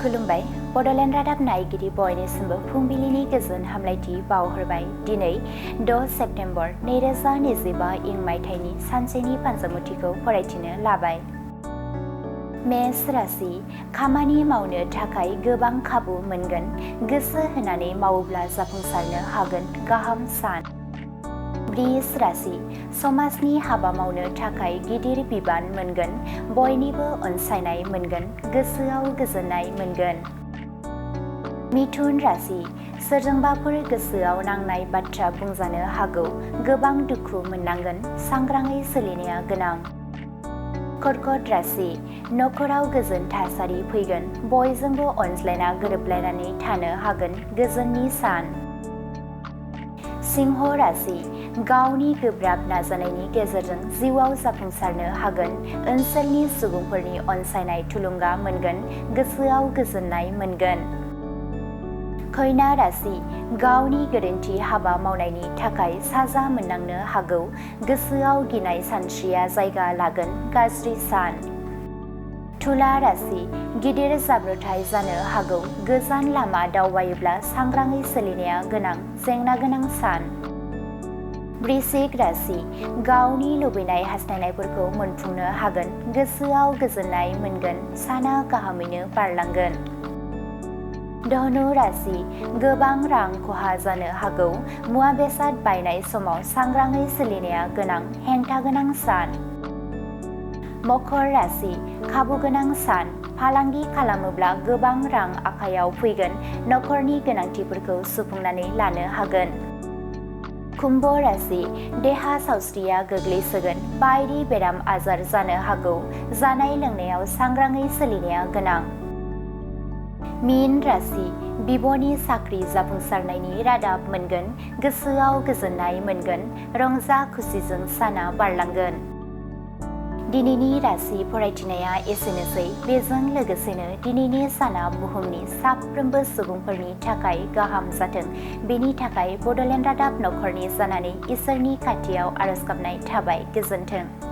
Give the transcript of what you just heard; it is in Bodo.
खुलुमबाय बड'लेण्ड रादाब नायगिरि बयनिसिमबो फुंबिलिनि गोजोन हामलायथि बावहरबाय। दिनै 6 सेप्तेम्बर 2025 इं मायथाइनि सानसेनि पान्जामुथिखौ फरायथिनो लाबाय। मेष राशि खामानि मावनो थाखाय गोबां खाबु मोनगोन। गोसो होनानै मावोब्ला जाफुंसारनो हागोन। गाहाम सान। वृष राशि समाजनि हाबा मावनो थाखाय गिदिर बिबान मोनगोन। बयनिबो अनसायनाय मोनगोन। गोसोआव गोजोननाय मोनगोन। मिथुन राशि सोरजोंबाफोर गोसोआव नांनाय बाथ्रा बुंजानो हागौ। गोबां दुखु मोननांगोन। सांग्राङै सोलिनाया गोनां। कर्कट राशि नखराव गोजोन थासारि फैगोन। बयजोंबो अनज्लायना गोरोबलायनानै थानो हागोन। गोजोननि सान। सिंह राशि गावनि गोब्राब नाजानायनि गेजेरजों जिउआव जाफुंसारनो हागोन। ओनसोलनि सुबुंफोरनि अनसायनाय थुलुंगा मोनगोन। गोसोआव गोजोननाय मोनगोन। कन्या राशि गावनि गोरोन्थि हाबा मावनायनि थाखाय साजा मोननांनो हागौ। गोसोआव गिनाय सानस्रिया जायगा लागोन। गाज्रि सान। तुला राशि गिदिर जाब्रबथाय जानो हागौ। गोजान लामा दावबायोब्ला सांग्राङै सोलिनाया गोनां। जेंना गोनां सान। वृश्चिक राशि गावनि लुबैनाय हास्थायनायफोरखौ मोनफुंनो हागोन। गोसोआव गोजोननाय मोनगोन। साना गाहामैनो बारलांगोन। धनु राशि गोबां रां खहा जानो हागौ। मुवा बेसाद बायनाय समाव सांग्राङै सोलिनाया गोनां। हेंथा गोनां सान। मकर राशि खाबु गोनां सान। फालांगि खालामोब्ला गोबां रां आखायाव फैगोन। नखरनि गोनांथिफोरखौ सुफुंनानै लानो हागोन। कुम्भ राशि देहा सावस्रिया गोग्लैसोगोन। बायदि बेराम आजार जानो हागौ। जानाय लोंनायाव सांग्राङै सोलिनाया गोनां। मीन राशि बिब'नि साख्रि जाफुंसारनायनि रादाब मोनगोन। गोसोआव गोजोननाय मोनगोन। रंजा खुसिजों साना बारलांगोन। दिनैनि राशि फरायथिनाया एसेनोसै। बेजों लोगोसेनो दिनैनि साना बुहुमनि साफ्रोमबो सुबुंफोरनि थाखाय गाहाम जाथों। बेनि थाखाय बड'लेण्ड रादाब नखरनि जानानै इसोरनि खाथियाव आरज गाबनाय थाबाय। गोजोन्थों।